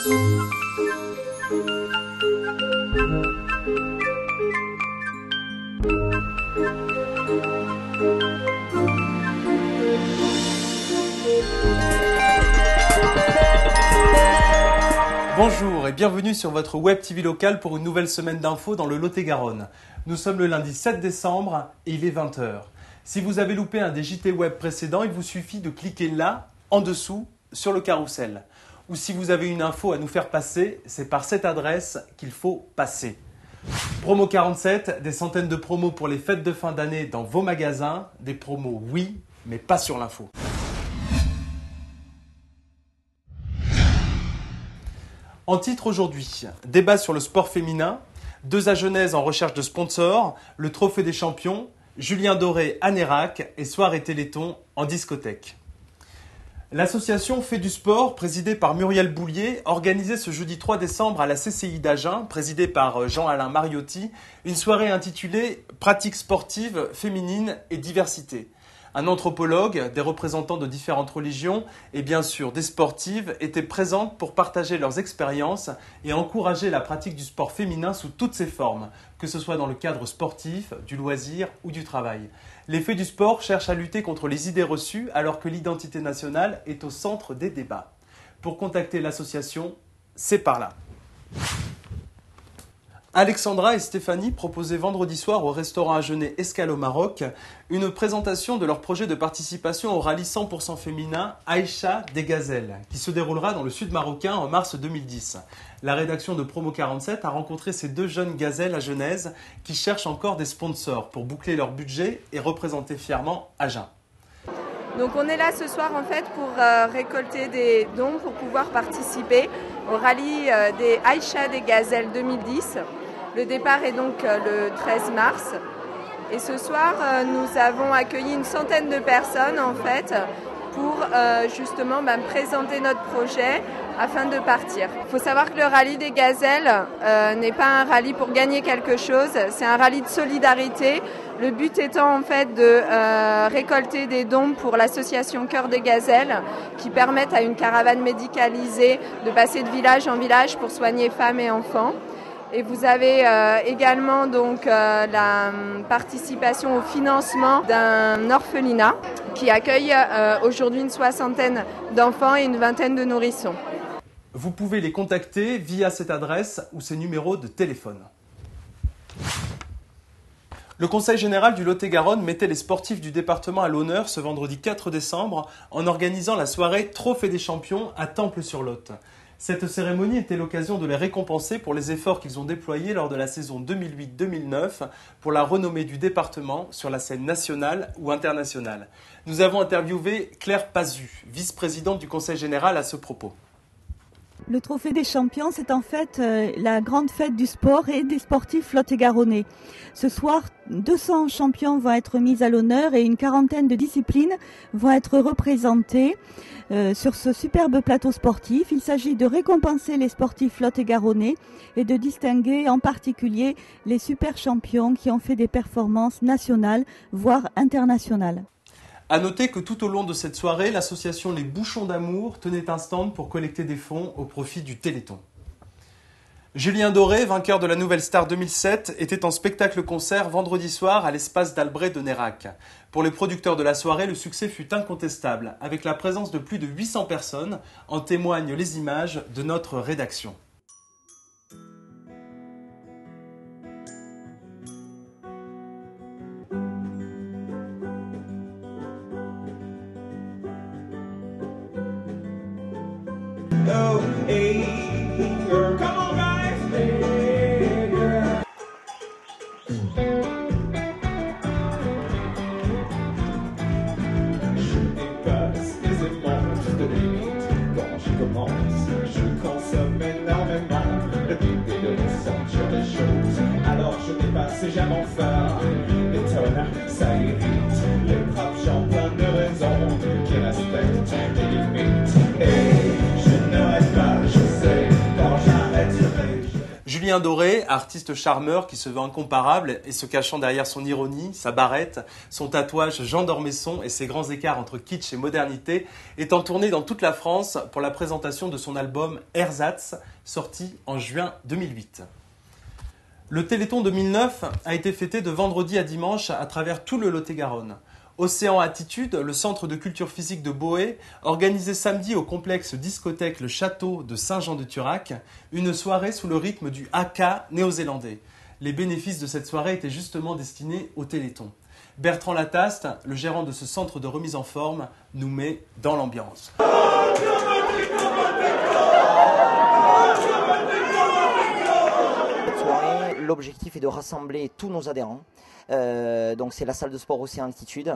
Bonjour et bienvenue sur votre Web TV local pour une nouvelle semaine d'infos dans le Lot-et-Garonne. Nous sommes le lundi 7 décembre et il est 20h. Si vous avez loupé un des JT Web précédents, il vous suffit de cliquer là, en dessous, sur le carrousel. Ou si vous avez une info à nous faire passer, c'est par cette adresse qu'il faut passer. Promo 47, des centaines de promos pour les fêtes de fin d'année dans vos magasins. Des promos oui, mais pas sur l'info. En titre aujourd'hui, débat sur le sport féminin, 2A Genèse en recherche de sponsors, le trophée des champions, Julien Doré à Nérac et soirée Téléthon en discothèque. L'association Fait du Sport, présidée par Muriel Boulier, organisait ce jeudi 3 décembre à la CCI d'Agen, présidée par Jean-Alain Mariotti, une soirée intitulée « Pratiques sportives, féminines et diversité ». Un anthropologue, des représentants de différentes religions et bien sûr des sportives étaient présentes pour partager leurs expériences et encourager la pratique du sport féminin sous toutes ses formes, que ce soit dans le cadre sportif, du loisir ou du travail. Les Faits du Sport cherchent à lutter contre les idées reçues alors que l'identité nationale est au centre des débats. Pour contacter l'association, c'est par là. Alexandra et Stéphanie proposaient vendredi soir au restaurant Agenais Escale au Maroc une présentation de leur projet de participation au rallye 100% féminin Aïcha des Gazelles, qui se déroulera dans le sud marocain en mars 2010. La rédaction de Promo 47 a rencontré ces deux jeunes gazelles à Genèse qui cherchent encore des sponsors pour boucler leur budget et représenter fièrement Agen. Donc on est là ce soir en fait pour récolter des dons pour pouvoir participer au rallye des Aïcha des Gazelles 2010. Le départ est donc le 13 mars et ce soir nous avons accueilli une centaine de personnes en fait pour justement présenter notre projet afin de partir. Il faut savoir que le rallye des Gazelles n'est pas un rallye pour gagner quelque chose, c'est un rallye de solidarité. Le but étant en fait de récolter des dons pour l'association Cœur des Gazelles qui permettent à une caravane médicalisée de passer de village en village pour soigner femmes et enfants. Et vous avez également donc la participation au financement d'un orphelinat qui accueille aujourd'hui une soixantaine d'enfants et une vingtaine de nourrissons. Vous pouvez les contacter via cette adresse ou ces numéros de téléphone. Le Conseil général du Lot-et-Garonne mettait les sportifs du département à l'honneur ce vendredi 4 décembre en organisant la soirée Trophée des champions à Temples-sur-Lot. Cette cérémonie était l'occasion de les récompenser pour les efforts qu'ils ont déployés lors de la saison 2008-2009 pour la renommée du département sur la scène nationale ou internationale. Nous avons interviewé Claire Pazu, vice-présidente du Conseil général à ce propos. Le Trophée des champions, c'est en fait la grande fête du sport et des sportifs lot-et-garonnais. Ce soir, 200 champions vont être mis à l'honneur et une quarantaine de disciplines vont être représentées sur ce superbe plateau sportif. Il s'agit de récompenser les sportifs lot-et-garonnais et de distinguer en particulier les super champions qui ont fait des performances nationales, voire internationales. A noter que tout au long de cette soirée, l'association Les Bouchons d'Amour tenait un stand pour collecter des fonds au profit du Téléthon. Julien Doré, vainqueur de la Nouvelle Star 2007, était en spectacle-concert vendredi soir à l'espace d'Albret de Nérac. Pour les producteurs de la soirée, le succès fut incontestable, avec la présence de plus de 800 personnes, en témoignent les images de notre rédaction. Oh, hey, girl, come on, guys. Hey, girl. Je dépasse aisément juste les limites quand je commence. Je consomme énormément le but est de ressentir les choses. Alors je dépasse et j'aime enfin les tonnes, ça irrite. Les braves gens plein de raisons qui respectent les limites. Hey, Julien Doré, artiste charmeur qui se veut incomparable et se cachant derrière son ironie, sa barrette, son tatouage Jean d'Ormesson et ses grands écarts entre kitsch et modernité, est en tournée dans toute la France pour la présentation de son album Ersatz, sorti en juin 2008. Le Téléthon 2009 a été fêté de vendredi à dimanche à travers tout le Lot-et-Garonne. Océan Attitude, le centre de culture physique de Boé, organisait samedi au complexe discothèque Le Château de Saint-Jean-de-Turac une soirée sous le rythme du haka néo-zélandais. Les bénéfices de cette soirée étaient justement destinés au Téléthon. Bertrand Lataste, le gérant de ce centre de remise en forme, nous met dans l'ambiance. Cette soirée, l'objectif est de rassembler tous nos adhérents. Donc c'est la salle de sport Océan Altitude.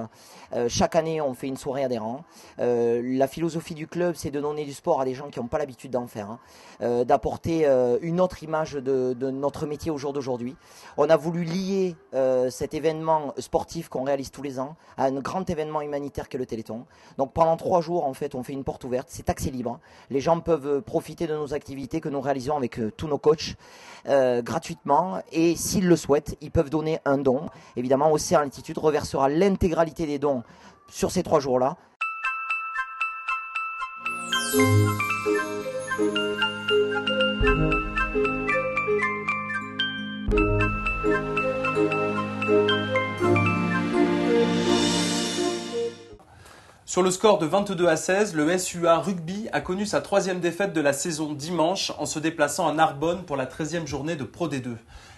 Chaque année on fait une soirée adhérent. La philosophie du club, c'est de donner du sport à des gens qui n'ont pas l'habitude d'en faire, d'apporter une autre image de notre métier au jour d'aujourd'hui. On a voulu lier cet événement sportif qu'on réalise tous les ans à un grand événement humanitaire qu'est le Téléthon. Donc pendant 3 jours en fait on fait une porte ouverte, c'est accès libre. Les gens peuvent profiter de nos activités que nous réalisons avec tous nos coachs gratuitement, et s'ils le souhaitent, ils peuvent donner un don. Évidemment, Océan Altitude reversera l'intégralité des dons sur ces 3 jours-là. Sur le score de 22-16, le SUA Rugby a connu sa 3e défaite de la saison dimanche en se déplaçant à Narbonne pour la 13e journée de Pro D2.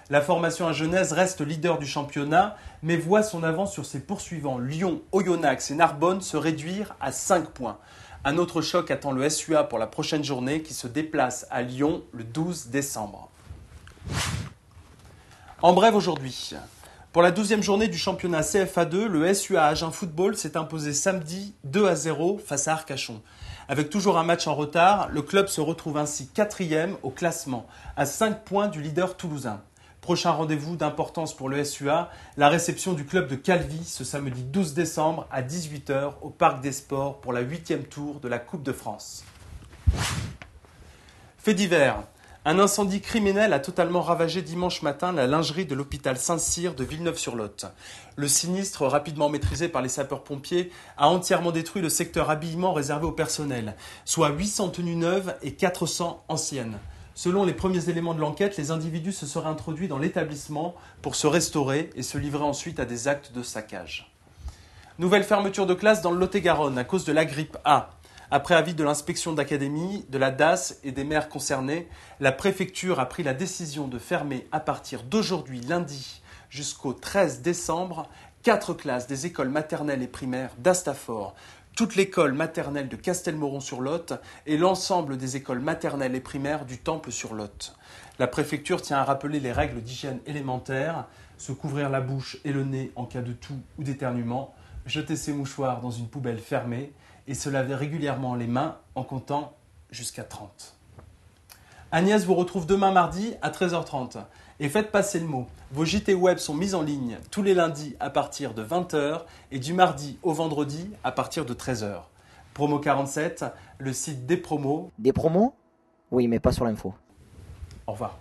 La formation agenèse reste leader du championnat, mais voit son avance sur ses poursuivants Lyon, Oyonnax et Narbonne se réduire à 5 points. Un autre choc attend le SUA pour la prochaine journée qui se déplace à Lyon le 12 décembre. En bref aujourd'hui, pour la 12e journée du championnat CFA2, le SUA Agen Football s'est imposé samedi 2-0 face à Arcachon. Avec toujours un match en retard, le club se retrouve ainsi 4e au classement, à 5 points du leader toulousain. Prochain rendez-vous d'importance pour le SUA, la réception du club de Calvi ce samedi 12 décembre à 18h au Parc des Sports pour la 8e tour de la Coupe de France. Fait divers. Un incendie criminel a totalement ravagé dimanche matin la lingerie de l'hôpital Saint-Cyr de Villeneuve-sur-Lot. Le sinistre, rapidement maîtrisé par les sapeurs-pompiers, a entièrement détruit le secteur habillement réservé au personnel, soit 800 tenues neuves et 400 anciennes. Selon les premiers éléments de l'enquête, les individus se seraient introduits dans l'établissement pour se restaurer et se livrer ensuite à des actes de saccage. Nouvelle fermeture de classe dans le Lot-et-Garonne à cause de la grippe A. Après avis de l'inspection d'académie, de la DAS et des maires concernés, la préfecture a pris la décision de fermer à partir d'aujourd'hui lundi jusqu'au 13 décembre 4 classes des écoles maternelles et primaires d'Astafort, toute l'école maternelle de Castelmoron-sur-Lot et l'ensemble des écoles maternelles et primaires du Temple-sur-Lot. La préfecture tient à rappeler les règles d'hygiène élémentaires, se couvrir la bouche et le nez en cas de toux ou d'éternuement, jeter ses mouchoirs dans une poubelle fermée et se laver régulièrement les mains en comptant jusqu'à 30. Agnès vous retrouve demain mardi à 13h30. Et faites passer le mot. Vos JT web sont mis en ligne tous les lundis à partir de 20h et du mardi au vendredi à partir de 13h. Promo 47, le site des promos. Des promos ? Oui, mais pas sur l'info. Au revoir.